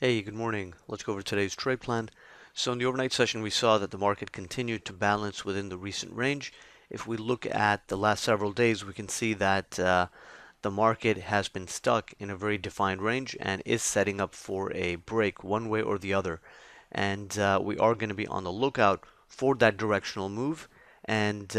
Hey, good morning. Let's go over today's trade plan. So in the overnight session, we saw that the market continued to balance within the recent range. If we look at the last several days, we can see that the market has been stuck in a very defined range and is setting up for a break one way or the other. And we are going to be on the lookout for that directional move. And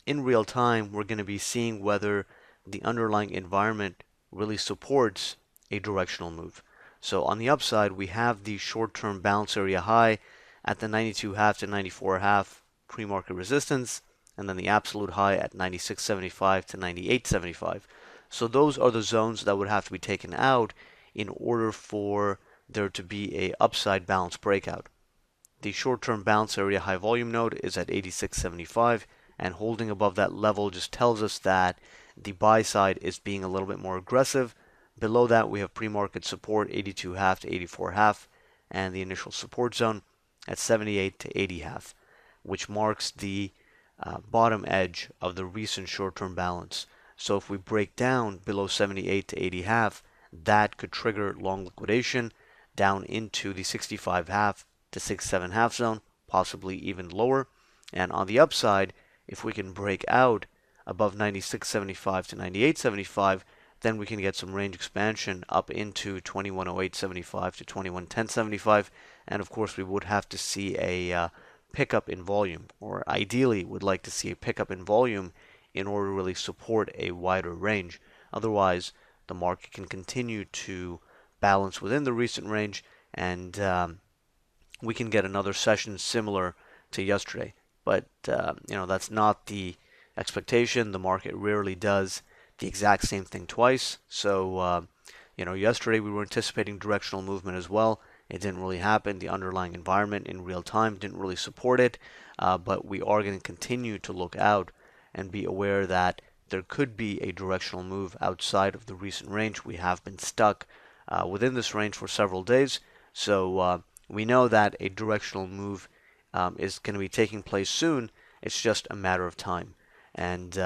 in real time, we're going to be seeing whether the underlying environment really supports a directional move. So on the upside, we have the short-term balance area high at the 92.5 to 94.5 pre-market resistance, and then the absolute high at 96.75 to 98.75. So those are the zones that would have to be taken out in order for there to be a upside balance breakout. The short-term balance area high volume node is at 86.75, and holding above that level just tells us that the buy side is being a little bit more aggressive. Below that, we have pre-market support 82.5 to 84.5, and the initial support zone at 78 to 80.5, which marks the bottom edge of the recent short-term balance. So if we break down below 78 to 80.5, that could trigger long liquidation down into the 65.5 to 67.5 zone, possibly even lower. And on the upside, if we can break out above 96.75 to 98.75, then we can get some range expansion up into 2108.75 to 2110.75, and of course we would have to see a pickup in volume, or ideally would like to see a pickup in volume in order to really support a wider range. Otherwise, the market can continue to balance within the recent range, and we can get another session similar to yesterday. But that's not the expectation. The market rarely does the exact same thing twice. So, yesterday we were anticipating directional movement as well. It didn't really happen. The underlying environment in real time didn't really support it. But we are going to continue to look out and be aware that there could be a directional move outside of the recent range. We have been stuck within this range for several days. So we know that a directional move is going to be taking place soon. It's just a matter of time. And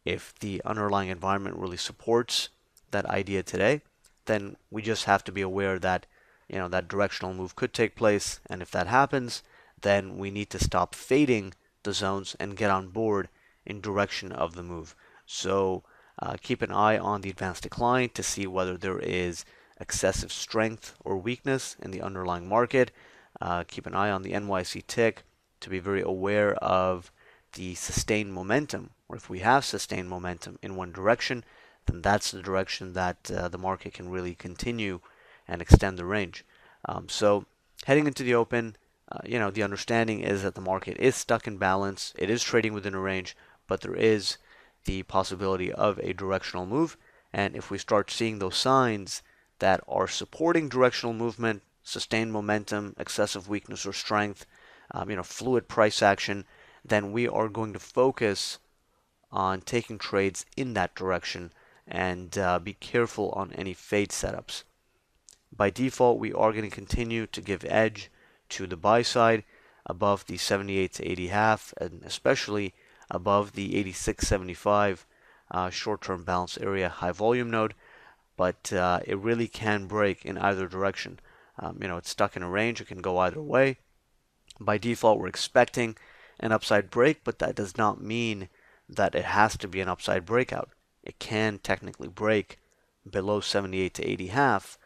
if the underlying environment really supports that idea today, then we just have to be aware that that directional move could take place, and if that happens, then we need to stop fading the zones and get on board in direction of the move. So keep an eye on the advanced decline to see whether there is excessive strength or weakness in the underlying market. Keep an eye on the NYC tick to be very aware of the sustained momentum, or if we have sustained momentum in one direction, then that's the direction that the market can really continue and extend the range. So heading into the open, the understanding is that the market is stuck in balance. It is trading within a range, but there is the possibility of a directional move. And if we start seeing those signs that are supporting directional movement, sustained momentum, excessive weakness or strength, fluid price action, then we are going to focus on taking trades in that direction and be careful on any fade setups. By default, we are going to continue to give edge to the buy side above the 78 to 80 half, and especially above the 86.75 short-term balance area high volume node, but it really can break in either direction. It's stuck in a range. It can go either way. By default, we're expecting an upside break, but that does not mean that it has to be an upside breakout. It can technically break below 78 to 80 half,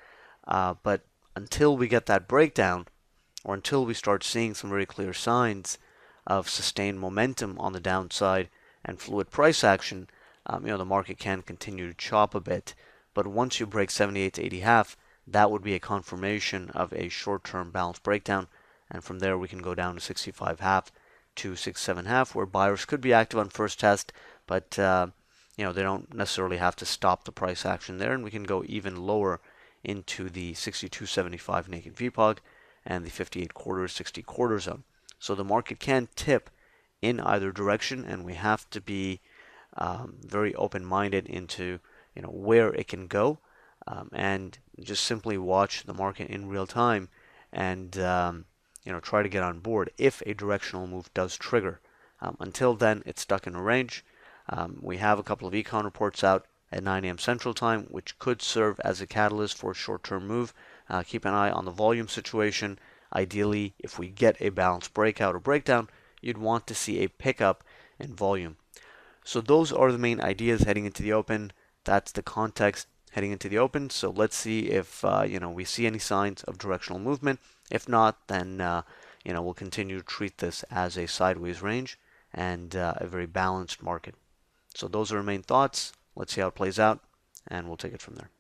but until we get that breakdown, or until we start seeing some very clear signs of sustained momentum on the downside and fluid price action, the market can continue to chop a bit. But once you break 78 to 80 half, that would be a confirmation of a short-term balance breakdown, and from there we can go down to 65 half to 67 half, where buyers could be active on first test, but they don't necessarily have to stop the price action there, and we can go even lower into the 62.75 naked VPOG and the 58 quarter 60 quarter zone. So the market can tip in either direction, and we have to be very open-minded into where it can go, and just simply watch the market in real time and try to get on board if a directional move does trigger. Until then, it's stuck in a range. We have a couple of econ reports out at 9 a.m. Central Time, which could serve as a catalyst for a short-term move. Keep an eye on the volume situation. Ideally, if we get a balanced breakout or breakdown, you'd want to see a pickup in volume. So those are the main ideas heading into the open. That's the context heading into the open. So let's see if we see any signs of directional movement. If not, then we'll continue to treat this as a sideways range and a very balanced market. So those are our main thoughts. Let's see how it plays out, and we'll take it from there.